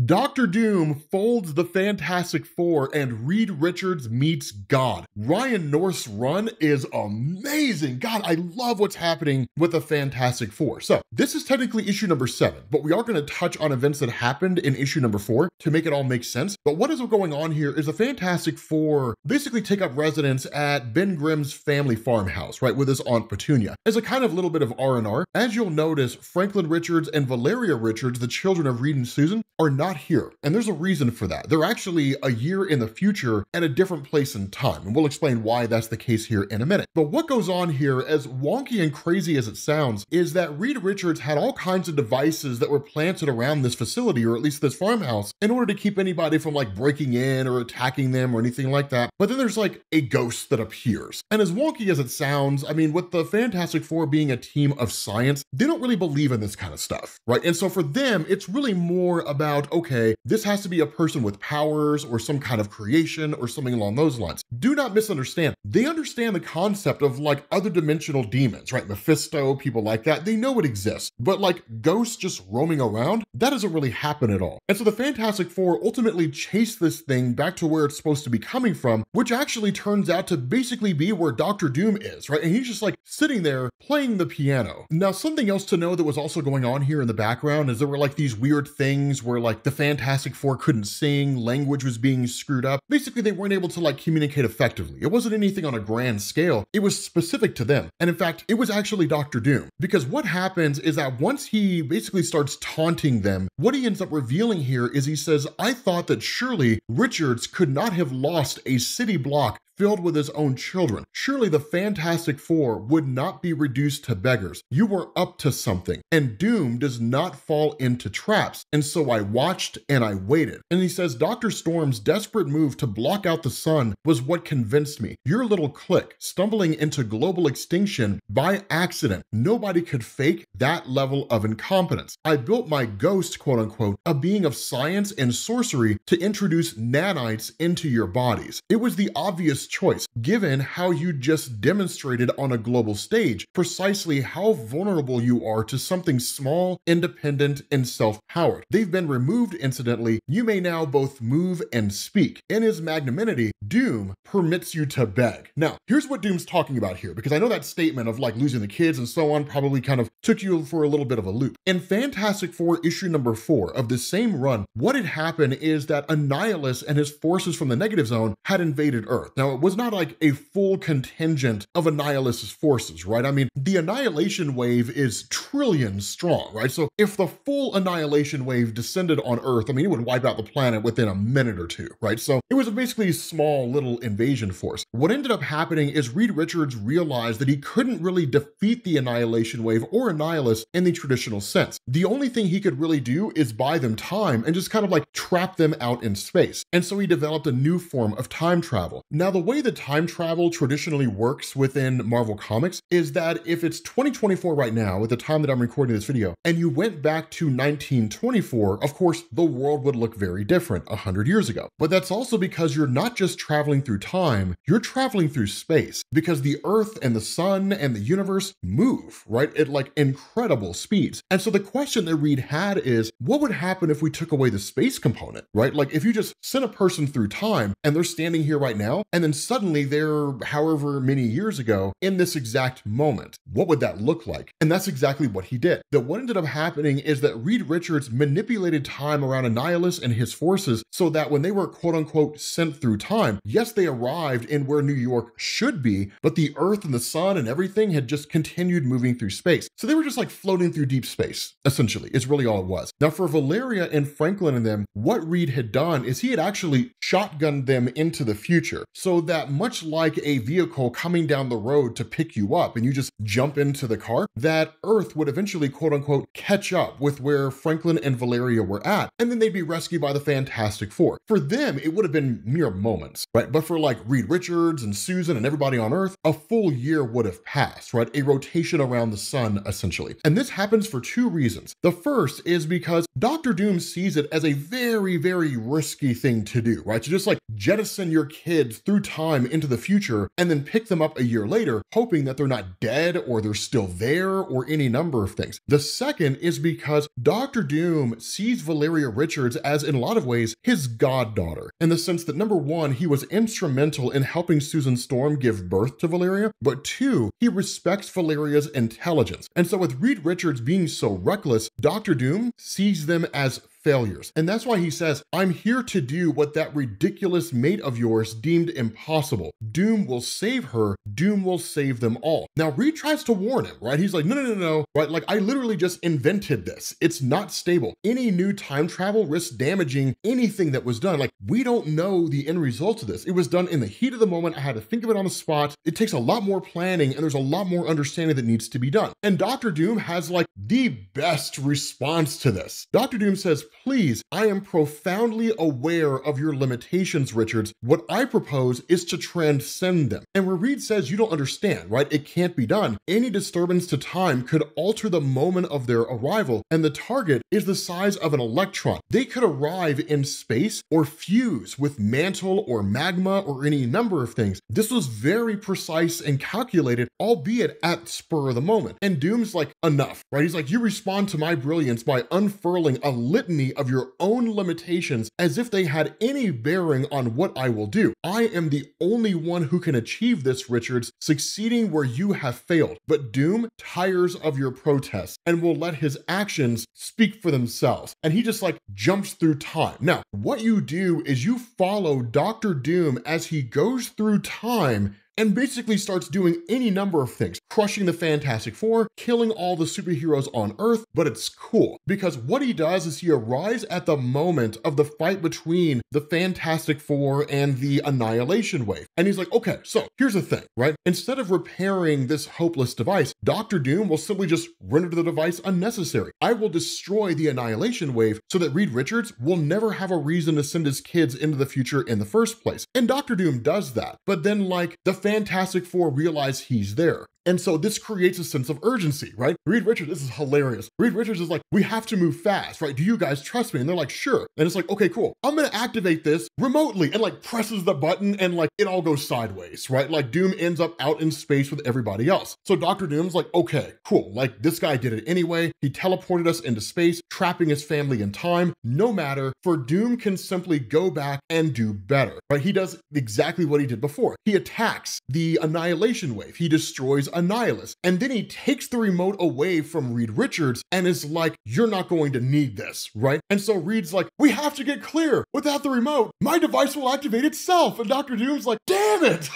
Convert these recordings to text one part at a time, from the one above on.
Dr. Doom folds the Fantastic Four and Reed Richards meets God. Ryan North's run is amazing. God, I love what's happening with the Fantastic Four. So this is technically issue number 7, but we are going to touch on events that happened in issue number 4 to make it all make sense. But what is going on here is the Fantastic Four basically take up residence at Ben Grimm's family farmhouse, right, with his Aunt Petunia. As a kind of little bit of R&R, as you'll notice, Franklin Richards and Valeria Richards, the children of Reed and Susan, are not here. And there's a reason for that. They're actually a year in the future at a different place in time. And we'll explain why that's the case here in a minute. But what goes on here, as wonky and crazy as it sounds, is that Reed Richards had all kinds of devices that were planted around this facility, or at least this farmhouse, in order to keep anybody from like breaking in or attacking them or anything like that. But then there's like a ghost that appears. And as wonky as it sounds, I mean, with the Fantastic Four being a team of science, they don't really believe in this kind of stuff, right? And so for them, it's really more about, okay, this has to be a person with powers or some kind of creation or something along those lines. Do not misunderstand. They understand the concept of like other dimensional demons, right? Mephisto, people like that, they know it exists. But like ghosts just roaming around, that doesn't really happen at all. And so the Fantastic Four ultimately chase this thing back to where it's supposed to be coming from, which actually turns out to basically be where Dr. Doom is, right? And he's just like sitting there playing the piano. Now, something else to know that was also going on here in the background is there were like these weird things where like the Fantastic Four couldn't sing, language was being screwed up. Basically, they weren't able to like communicate effectively. It wasn't anything on a grand scale. It was specific to them. And in fact, it was actually Dr. Doom. Because what happens is that once he basically starts taunting them, what he ends up revealing here is he says, I thought that surely Richards could not have lost a city block filled with his own children. Surely the Fantastic Four would not be reduced to beggars. You were up to something. And Doom does not fall into traps. And so I watched and I waited. And he says, Dr. Storm's desperate move to block out the sun was what convinced me. Your little clique stumbling into global extinction by accident. Nobody could fake that level of incompetence. I built my ghost, quote unquote, a being of science and sorcery to introduce nanites into your bodies. It was the obvious choice, given how you just demonstrated on a global stage precisely how vulnerable you are to something small, independent, and self-powered. They've been removed, incidentally. You may now both move and speak. In his magnanimity, Doom permits you to beg. Now, here's what Doom's talking about here, because I know that statement of like losing the kids and so on probably kind of took you for a little bit of a loop. In Fantastic Four issue number 4 of the same run, what had happened is that Annihilus and his forces from the negative zone had invaded Earth. Now, it was not like a full contingent of Annihilus's forces, right? I mean, the annihilation wave is trillions strong, right? So if the full annihilation wave descended on Earth, I mean, it would wipe out the planet within a minute or two, right? So it was basically a small little invasion force. What ended up happening is Reed Richards realized that he couldn't really defeat the annihilation wave or Annihilus in the traditional sense. The only thing he could really do is buy them time and just kind of like trap them out in space. And so he developed a new form of time travel. Now, the way that time travel traditionally works within Marvel Comics is that if it's 2024 right now, at the time that I'm recording this video, and you went back to 1924, of course, the world would look very different 100 years ago. But that's also because you're not just traveling through time, you're traveling through space, because the Earth and the sun and the universe move, right, at like incredible speeds. And so the question that Reed had is, what would happen if we took away the space component, right? Like if you just sent a person through time and they're standing here right now, and then suddenly they're however many years ago in this exact moment, what would that look like? And that's exactly what he did. That what ended up happening is that Reed Richards manipulated time around Annihilus and his forces so that when they were quote unquote sent through time, yes, they arrived in where New York should be, but the Earth and the sun and everything had just continued moving through space. So they were just like floating through deep space, essentially, is really all it was. Now for Valeria and Franklin and them, what Reed had done is he had actually shotgunned them into the future so that much like a vehicle coming down the road to pick you up and you just jump into the car, that Earth would eventually quote unquote catch up with where Franklin and Valeria were at, and then they'd be rescued by the Fantastic Four. For them, it would have been mere moments, right? But for like Reed Richards and Susan and everybody on Earth, a full year would have passed, right? A rotation around the sun, essentially. And this happens for two reasons. The first is because Dr. Doom sees it as a very, very risky thing to do, right? To just like jettison your kids through time into the future and then pick them up a year later, hoping that they're not dead or they're still there or any number of things. The second is because Dr. Doom sees Valeria Richards as, in a lot of ways, his goddaughter, in the sense that number one, he was instrumental in helping Susan Storm give birth to Valeria, but two, he respects Valeria's intelligence. And so with Reed Richards being so reckless, Dr. Doom sees them as failures. And that's why he says, I'm here to do what that ridiculous mate of yours deemed impossible. Doom will save her. Doom will save them all. Now, Reed tries to warn him, right? He's like, no, right? Like, I literally just invented this. It's not stable. Any new time travel risks damaging anything that was done. Like, we don't know the end result of this. It was done in the heat of the moment. I had to think of it on the spot. It takes a lot more planning and there's a lot more understanding that needs to be done. And Dr. Doom has like the best response to this. Dr. Doom says, please, I am profoundly aware of your limitations, Richards. What I propose is to transcend them. And where Reed says you don't understand, right? It can't be done. Any disturbance to time could alter the moment of their arrival, and the target is the size of an electron. They could arrive in space or fuse with mantle or magma or any number of things. This was very precise and calculated, albeit at spur of the moment. And Doom's like, enough, right? He's like, you respond to my brilliance by unfurling a litany of your own limitations as if they had any bearing on what I will do. I am the only one who can achieve this, Richards, succeeding where you have failed. But Doom tires of your protests and will let his actions speak for themselves. And he just like jumps through time. Now, what you do is you follow Dr. Doom as he goes through time and basically starts doing any number of things, crushing the Fantastic Four, killing all the superheroes on Earth, but it's cool because what he does is he arrives at the moment of the fight between the Fantastic Four and the Annihilation Wave. And he's like, okay, so here's the thing, right? Instead of repairing this hopeless device, Dr. Doom will simply just render the device unnecessary. I will destroy the Annihilation Wave so that Reed Richards will never have a reason to send his kids into the future in the first place. And Dr. Doom does that, but then like the Fantastic Four realize he's there. And so this creates a sense of urgency, right? Reed Richards, this is hilarious. Reed Richards is like, we have to move fast, right? Do you guys trust me? And they're like, sure. And it's like, okay, cool. I'm gonna activate this remotely, and like presses the button and like it all goes sideways, right? Like Doom ends up out in space with everybody else. So Dr. Doom's like, okay, cool. Like this guy did it anyway. He teleported us into space, trapping his family in time. No matter, for Doom can simply go back and do better, right? He does exactly what he did before. He attacks the Annihilation Wave. He destroys Annihilus. And then he takes the remote away from Reed Richards and is like, you're not going to need this, right? And so Reed's like, we have to get clear. Without the remote, my device will activate itself. And Dr. Doom's like, damn it.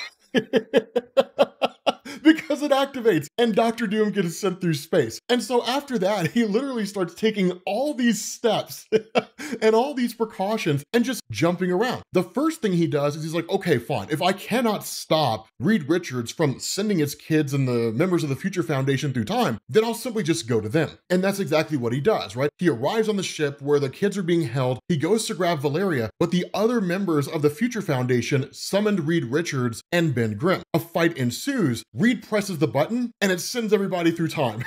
Because it activates and Dr. Doom gets sent through space. And so after that, he literally starts taking all these steps and all these precautions and just jumping around. The first thing he does is he's like, okay, fine. If I cannot stop Reed Richards from sending his kids and the members of the Future Foundation through time, then I'll simply just go to them. And that's exactly what he does, right? He arrives on the ship where the kids are being held. He goes to grab Valeria, but the other members of the Future Foundation summoned Reed Richards and Ben Grimm. A fight ensues. Reed presses the button and it sends everybody through time.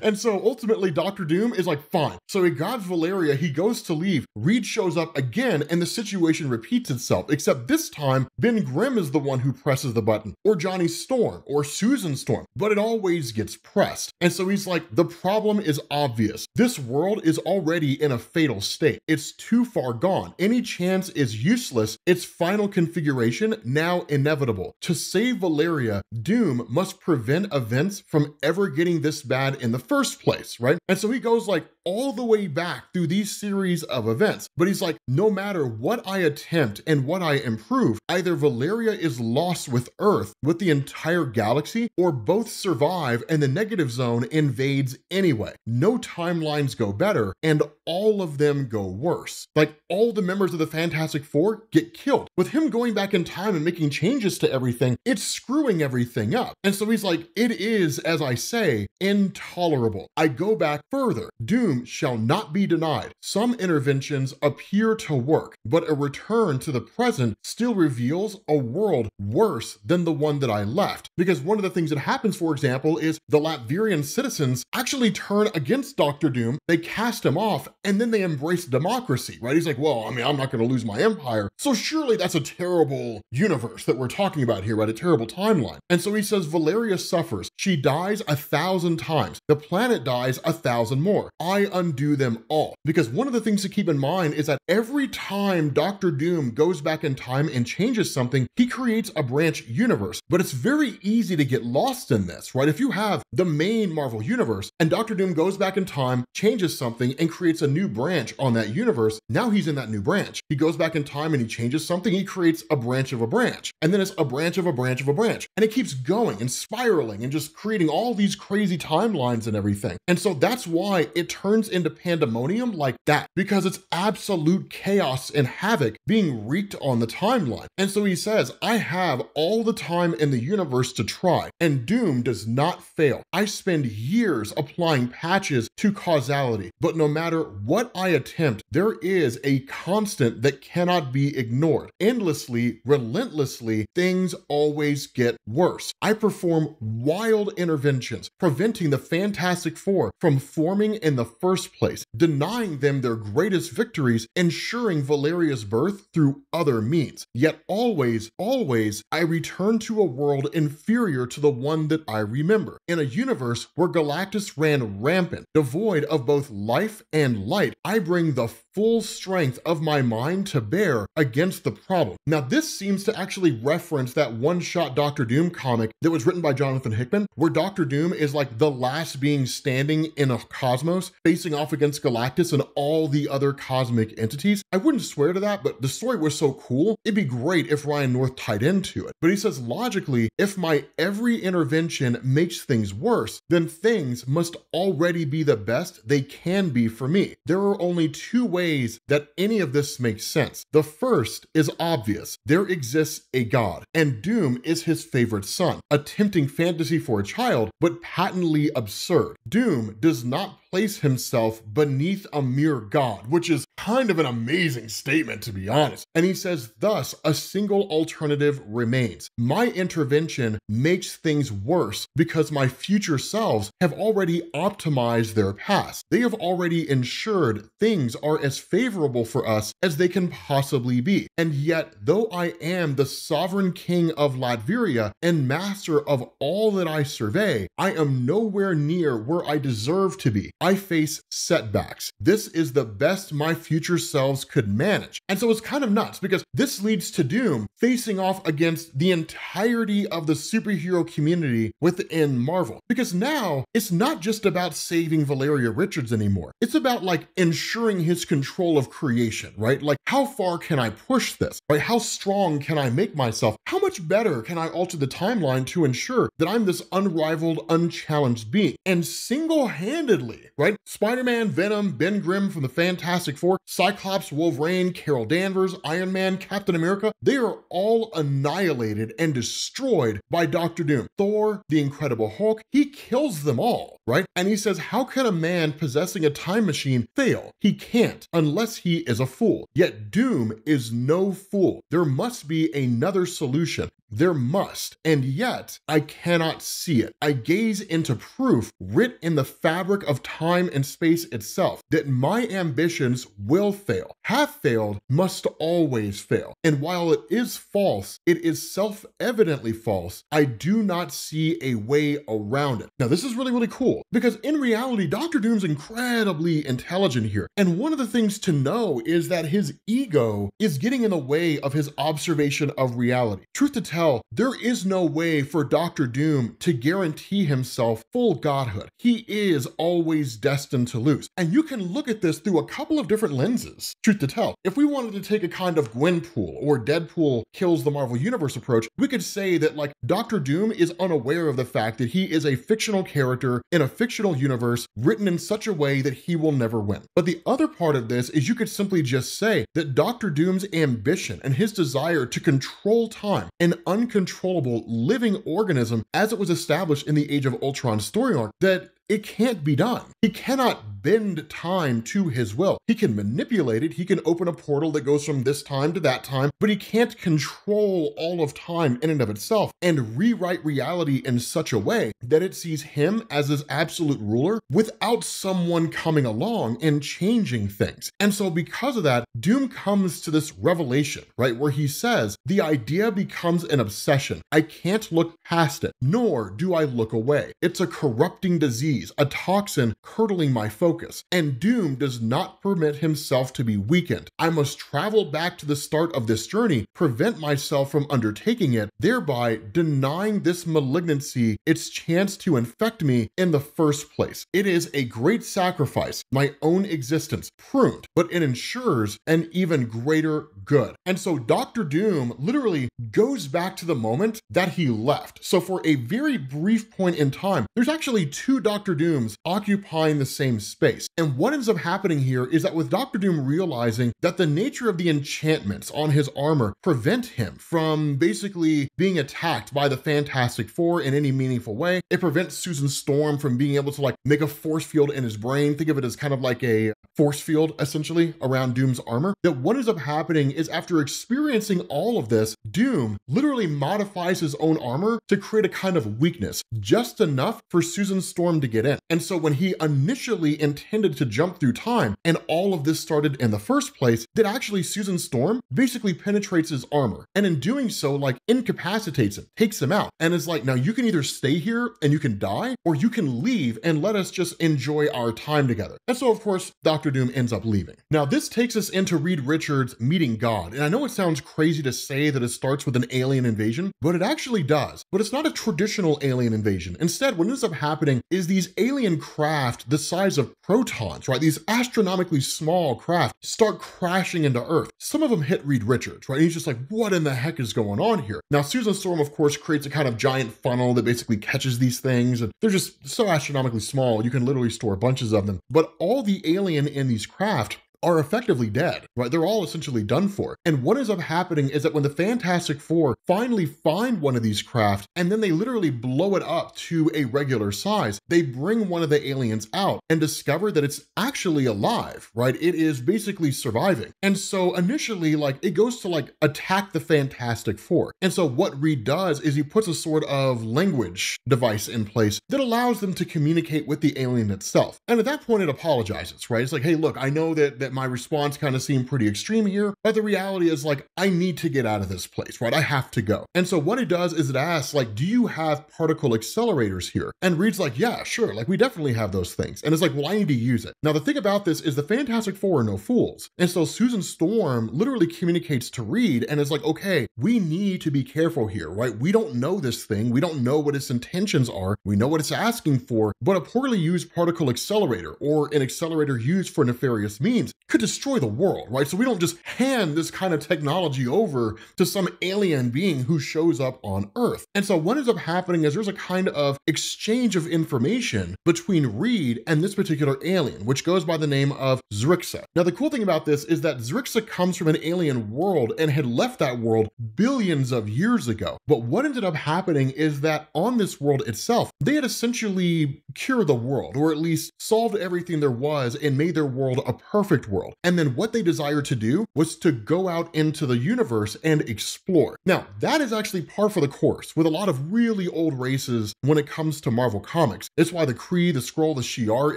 And so ultimately Dr. Doom is like, fine. So he grabs Valeria, he goes to leave. Reed shows up again and the situation repeats itself, except this time Ben Grimm is the one who presses the button, or Johnny Storm, or Susan Storm, but it always gets pressed. And so he's like, the problem is obvious. This world is already in a fatal state. It's too far gone. Any chance is useless. Its final configuration now inevitable. To save Valeria, Doom must prevent events from ever getting this bad in the first place, right? And so he goes like all the way back through these series of events, but he's like, no matter what I attempt and what I improve, either Valeria is lost with Earth, with the entire galaxy, or both survive and the negative zone invades anyway. No timelines go better and all of them go worse. Like all the members of the Fantastic Four get killed. With him going back in time and making changes to everything, it's screwing everything everything up. And so he's like, it is, as I say, intolerable. I go back further. Doom shall not be denied. Some interventions appear to work, but a return to the present still reveals a world worse than the one that I left. Because one of the things that happens, for example, is the Latverian citizens actually turn against Dr. Doom, they cast him off, and then they embrace democracy, right? He's like, well, I mean, I'm not gonna lose my empire. So surely that's a terrible universe that we're talking about here, right? A terrible timeline. And so he says, Valeria suffers. She dies 1,000 times. The planet dies 1,000 more. I undo them all. Because one of the things to keep in mind is that every time Dr. Doom goes back in time and changes something, he creates a branch universe. But it's very easy to get lost in this, right? If you have the main Marvel universe and Dr. Doom goes back in time, changes something, and creates a new branch on that universe, now he's in that new branch. He goes back in time and he changes something, he creates a branch of a branch. And then it's a branch of a branch of a branch. And it keeps going and spiraling and just creating all these crazy timelines and everything. And so that's why it turns into pandemonium like that, because it's absolute chaos and havoc being wreaked on the timeline. And so he says, I have all the time in the universe to try, and Doom does not fail. I spend years applying patches to causality, but no matter what I attempt, there is a constant that cannot be ignored. Endlessly, relentlessly, things always get worse. I perform wild interventions, preventing the Fantastic Four from forming in the first place, denying them their greatest victories, ensuring Valeria's birth through other means. Yet always, always, I return to a world inferior to the one that I remember. In a universe where Galactus ran rampant, devoid of both life and light, I bring the full strength of my mind to bear against the problem. Now, this seems to actually reference that one-shot Dr. Doom comic that was written by Jonathan Hickman, where Dr. Doom is like the last being standing in a cosmos, facing off against Galactus and all the other cosmic entities. I wouldn't swear to that, but the story was so cool, it'd be great if Ryan North tied into it. But he says, logically, if my every intervention makes things worse, then things must already be the best they can be for me. There are only two ways that any of this makes sense. The first is obvious. There exists a God, and Doom is his favorite son, a tempting fantasy for a child, but patently absurd. Doom does not place himself beneath a mere God, which is kind of an amazing statement, to be honest. And he says, thus, a single alternative remains. My intervention makes things worse because my future selves have already optimized their past. They have already ensured things are as favorable for us as they can possibly be. And yet, though I am the sovereign king of Latveria and master of all that I survey, I am nowhere near where I deserve to be. I face setbacks. This is the best my future selves could manage. And so it's kind of nuts because this leads to Doom facing off against the entirety of the superhero community within Marvel. Because now it's not just about saving Valeria Richards anymore. It's about like ensuring his control of creation, right? Like how far can I push this, right? How strong can I make myself? How much better can I alter the timeline to ensure that I'm this unrivaled, unchallenged being? And single-handedly, right? Spider-Man, Venom, Ben Grimm from the Fantastic Four, Cyclops, Wolverine, Carol Danvers, Iron Man, Captain America, they are all annihilated and destroyed by Dr. Doom. Thor, the Incredible Hulk, he kills them all, right? And he says, how can a man possessing a time machine fail? He can't unless he is a fool. Yet Doom is no fool. There must be another solution. There must, and yet I cannot see it. I gaze into proof writ in the fabric of time and space itself that my ambitions will fail, have failed, must always fail. And while it is false, it is self-evidently false. I do not see a way around it. Now, this is really, really cool because in reality, Dr. Doom's incredibly intelligent here. And one of the things to know is that his ego is getting in the way of his observation of reality. Truth to tell, there is no way for Dr. Doom to guarantee himself full godhood. He is always destined to lose. And you can look at this through a couple of different lenses. Truth to tell, if we wanted to take a kind of Gwenpool or Deadpool kills the Marvel Universe approach, we could say that like Dr. Doom is unaware of the fact that he is a fictional character in a fictional universe written in such a way that he will never win. But the other part of this is you could simply just say that Dr. Doom's ambition and his desire to control time, time, an uncontrollable living organism as it was established in the Age of Ultron story arc, that it can't be done. He cannot bend time to his will. He can manipulate it. He can open a portal that goes from this time to that time, but he can't control all of time in and of itself and rewrite reality in such a way that it sees him as his absolute ruler without someone coming along and changing things. And so because of that, Doom comes to this revelation, right, where he says, the idea becomes an obsession. I can't look past it, nor do I look away. It's a corrupting disease, a toxin curdling my focus, and Doom does not permit himself to be weakened. I must travel back to the start of this journey, prevent myself from undertaking it, thereby denying this malignancy its chance to infect me in the first place. It is a great sacrifice, my own existence pruned, but it ensures an even greater good. And so Dr. Doom literally goes back to the moment that he left. So for a very brief point in time, there's actually two Dr. Dooms occupying the same space. And what ends up happening here is that with Dr. Doom realizing that the nature of the enchantments on his armor prevent him from basically being attacked by the Fantastic Four in any meaningful way. It prevents Susan Storm from being able to like make a force field in his brain. Think of it as kind of like a force field essentially around Doom's armor. That what ends up happening is after experiencing all of this, Doom literally modifies his own armor to create a kind of weakness, just enough for Susan Storm to get in. And so when he initially intended to jump through time and all of this started in the first place, that actually Susan Storm basically penetrates his armor. And in doing so, like incapacitates him, takes him out, and is like, now you can either stay here and you can die, or you can leave and let us just enjoy our time together. And so of course, Dr. Doom ends up leaving. Now this takes us into Reed Richards meeting God. And I know it sounds crazy to say that it starts with an alien invasion, but it actually does. But it's not a traditional alien invasion. Instead, what ends up happening is these alien craft the size of protons, right? These astronomically small craft start crashing into Earth. Some of them hit Reed Richards, right? And he's just like, what in the heck is going on here? Now, Susan Storm, of course, creates a kind of giant funnel that basically catches these things. And they're just so astronomically small, you can literally store bunches of them. But all the alien in these craft are effectively dead, right? They're all essentially done for. And what ends up happening is that when the Fantastic Four finally find one of these craft, and then they literally blow it up to a regular size, they bring one of the aliens out and discover that it's actually alive, right? It is basically surviving. And so initially, like, it goes to like attack the Fantastic Four. And so what Reed does is he puts a sort of language device in place that allows them to communicate with the alien itself. And at that point, it apologizes, right? It's like, hey, look, I know that my response kind of seemed pretty extreme here, but the reality is like, I need to get out of this place, right? I have to go. And so what it does is it asks like, do you have particle accelerators here? And Reed's like, yeah, sure. Like we definitely have those things. And it's like, well, I need to use it. Now, the thing about this is the Fantastic Four are no fools. And so Susan Storm literally communicates to Reed and is like, okay, we need to be careful here, right? We don't know this thing. We don't know what its intentions are. We know what it's asking for, but a poorly used particle accelerator or an accelerator used for nefarious means could destroy the world, right? So we don't just hand this kind of technology over to some alien being who shows up on Earth. And so what ends up happening is there's a kind of exchange of information between Reed and this particular alien, which goes by the name of Zrixa. Now, the cool thing about this is that Zrixa comes from an alien world and had left that world billions of years ago. But what ended up happening is that on this world itself, they had essentially cured the world, or at least solved everything there was and made their world a perfect world. And then what they desired to do was to go out into the universe and explore. Now, that is actually par for the course with a lot of really old races when it comes to Marvel Comics. It's why the Kree, the Skrull, the Shi'ar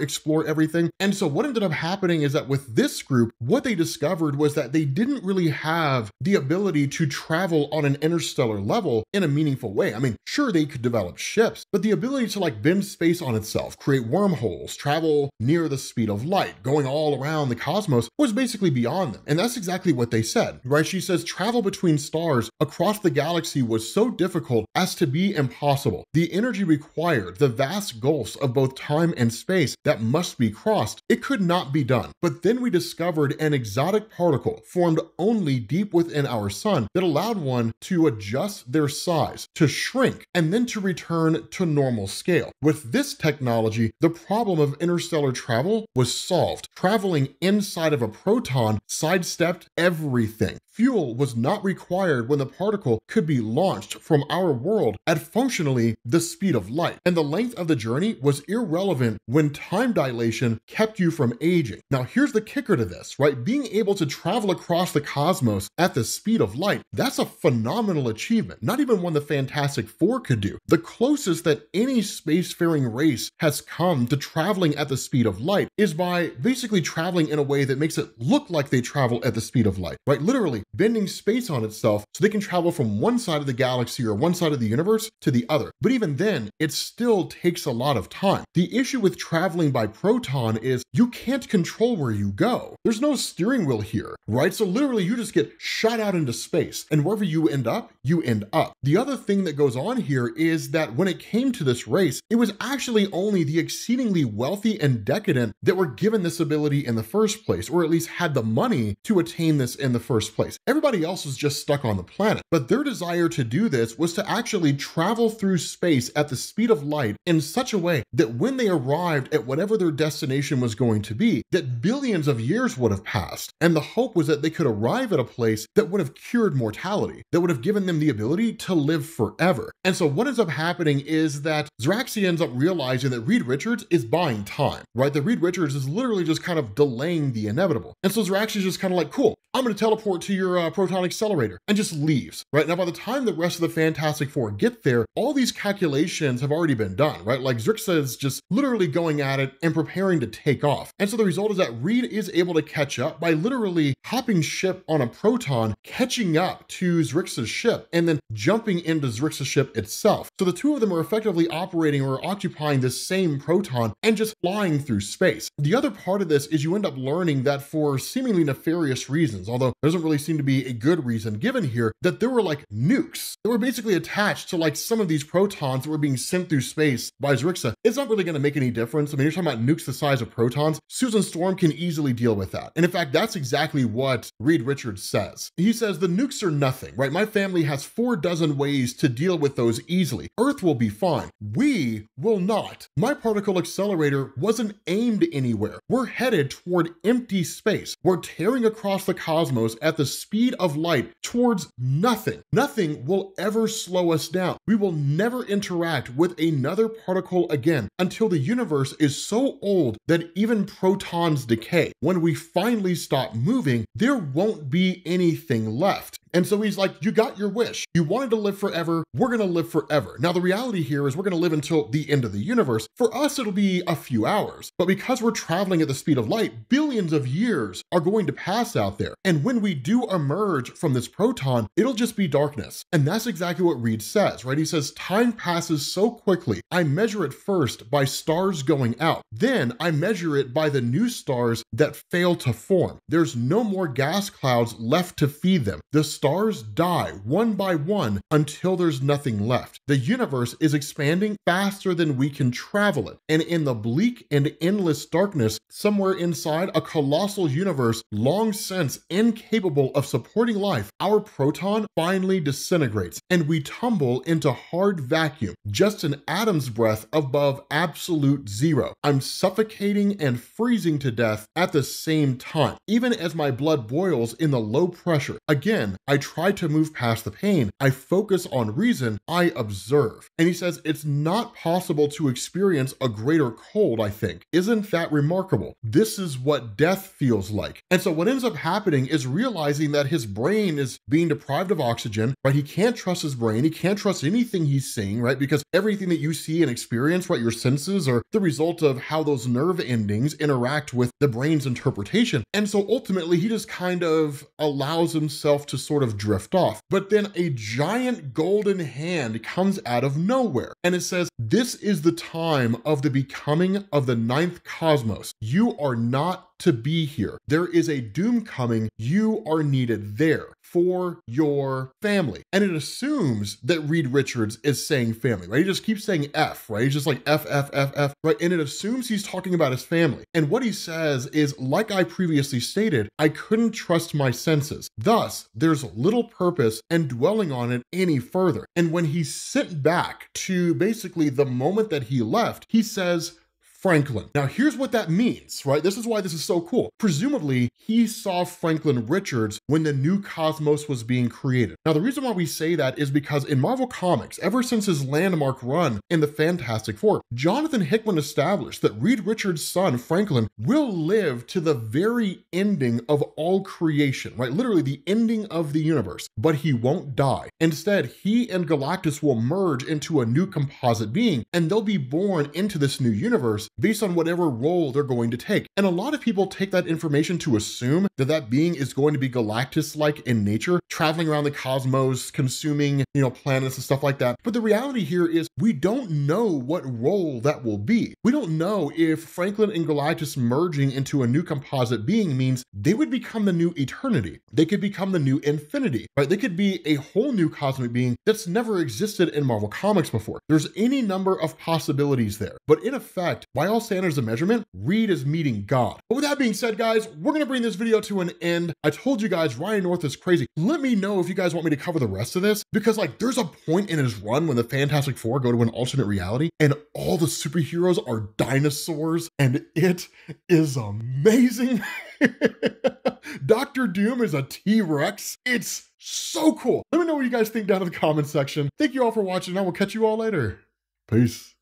explore everything. And so what ended up happening is that with this group, what they discovered was that they didn't really have the ability to travel on an interstellar level in a meaningful way. I mean, sure, they could develop ships, but the ability to like bend space on itself, create wormholes, travel near the speed of light, going all around the cosmos was basically beyond them. And that's exactly what they said, right? She says travel between stars across the galaxy was so difficult as to be impossible. The energy required, the vast gulfs of both time and space that must be crossed, it could not be done. But then we discovered an exotic particle formed only deep within our sun that allowed one to adjust their size, to shrink, and then to return to normal scale. With this technology, the problem of interstellar travel was solved. Traveling inside inside of a proton sidestepped everything. Fuel was not required when the particle could be launched from our world at functionally the speed of light. And the length of the journey was irrelevant when time dilation kept you from aging. Now here's the kicker to this, right? Being able to travel across the cosmos at the speed of light, that's a phenomenal achievement. Not even one the Fantastic Four could do. The closest that any spacefaring race has come to traveling at the speed of light is by basically traveling in a way that makes it look like they travel at the speed of light, right? Literally bending space on itself so they can travel from one side of the galaxy or one side of the universe to the other. But even then, it still takes a lot of time. The issue with traveling by proton is you can't control where you go. There's no steering wheel here, right? So literally you just get shot out into space, and wherever you end up, you end up. The other thing that goes on here is that when it came to this race, it was actually only the exceedingly wealthy and decadent that were given this ability in the first place, or at least had the money to attain this in the first place. Everybody else was just stuck on the planet, but their desire to do this was to actually travel through space at the speed of light in such a way that when they arrived at whatever their destination was going to be, that billions of years would have passed. And the hope was that they could arrive at a place that would have cured mortality, that would have given them the ability to live forever. And so what ends up happening is that Zraxi ends up realizing that Reed Richards is buying time, right? That Reed Richards is literally just kind of delaying the inevitable. And so Zraxi's just kind of like, cool, I'm going to teleport to your proton accelerator, and just leaves, right? Now, by the time the rest of the Fantastic Four get there, all these calculations have already been done, right? Like Zrixa is just literally going at it and preparing to take off. And so the result is that Reed is able to catch up by literally hopping ship on a proton, catching up to Zrixa's ship, and then jumping into Zrixa's ship itself. So the two of them are effectively operating or occupying this same proton and just flying through space. The other part of this is you end up learning that for seemingly nefarious reasons, although there doesn't really seem to be a good reason given here, that there were like nukes that were basically attached to like some of these protons that were being sent through space by Zrixa. It's not really going to make any difference. I mean, you're talking about nukes the size of protons. Susan Storm can easily deal with that. And in fact, that's exactly what Reed Richards says. He says, the nukes are nothing, right? My family has 4 dozen ways to deal with those easily. Earth will be fine. We will not. My particle accelerator wasn't aimed anywhere. We're headed toward empty space. We're tearing across the cosmos at the speed of light towards nothing. Nothing will ever slow us down. We will never interact with another particle again until the universe is so old that even protons decay. When we finally stop moving, there won't be anything left. And so he's like, you got your wish. You wanted to live forever. We're going to live forever. Now, the reality here is we're going to live until the end of the universe. For us, it'll be a few hours. But because we're traveling at the speed of light, billions of years are going to pass out there. And when we do emerge from this proton, it'll just be darkness. And that's exactly what Reed says, right? He says, time passes so quickly. I measure it first by stars going out. Then I measure it by the new stars that fail to form. There's no more gas clouds left to feed them. The stars die one by one until there's nothing left. The universe is expanding faster than we can travel it. And in the bleak and endless darkness, somewhere inside a colossal universe long since incapable of supporting life, our proton finally disintegrates and we tumble into hard vacuum, just an atom's breath above absolute zero. I'm suffocating and freezing to death at the same time, even as my blood boils in the low pressure. Again, I try to move past the pain. I focus on reason. I observe. And he says, it's not possible to experience a greater cold, I think. Isn't that remarkable? This is what death feels like. And so what ends up happening is realizing that his brain is being deprived of oxygen, right? He can't trust his brain. He can't trust anything he's seeing, right? Because everything that you see and experience, right, your senses are the result of how those nerve endings interact with the brain's interpretation. And so ultimately, he just kind of allows himself to sort of drift off. But then a giant golden hand comes out of nowhere and it says, this is the time of the becoming of the 9th cosmos. You are not to be here. There is a doom coming. You are needed there for your family. And it assumes that Reed Richards is saying family, right? He just keeps saying F, right? He's just like F, F, F, F, right? And it assumes he's talking about his family. And what he says is, like I previously stated, I couldn't trust my senses. Thus, there's little purpose in dwelling on it any further. And when he's sent back to basically the moment that he left, he says, Franklin. Now, here's what that means, right? This is why this is so cool. Presumably, he saw Franklin Richards when the new cosmos was being created. Now, the reason why we say that is because in Marvel Comics, ever since his landmark run in the Fantastic Four, Jonathan Hickman established that Reed Richards' son, Franklin, will live to the very ending of all creation, right? Literally the ending of the universe, but he won't die. Instead, he and Galactus will merge into a new composite being, and they'll be born into this new universe based on whatever role they're going to take. And a lot of people take that information to assume that that being is going to be Galactus-like in nature, traveling around the cosmos, consuming, planets and stuff like that. But the reality here is we don't know what role that will be. We don't know if Franklin and Galactus merging into a new composite being means they would become the new eternity. They could become the new infinity, right? They could be a whole new cosmic being that's never existed in Marvel Comics before. There's any number of possibilities there. But in effect, by all standards of measurement, Reed is meeting God. But with that being said, guys, we're gonna bring this video to an end. I told you guys Ryan North is crazy. Let me know if you guys want me to cover the rest of this, because there's a point in his run when the Fantastic Four go to an alternate reality and all the superheroes are dinosaurs, and it is amazing. Dr. Doom is a T-Rex. It's so cool. Let me know what you guys think down in the comment section. Thank you all for watching, and I will catch you all later. Peace.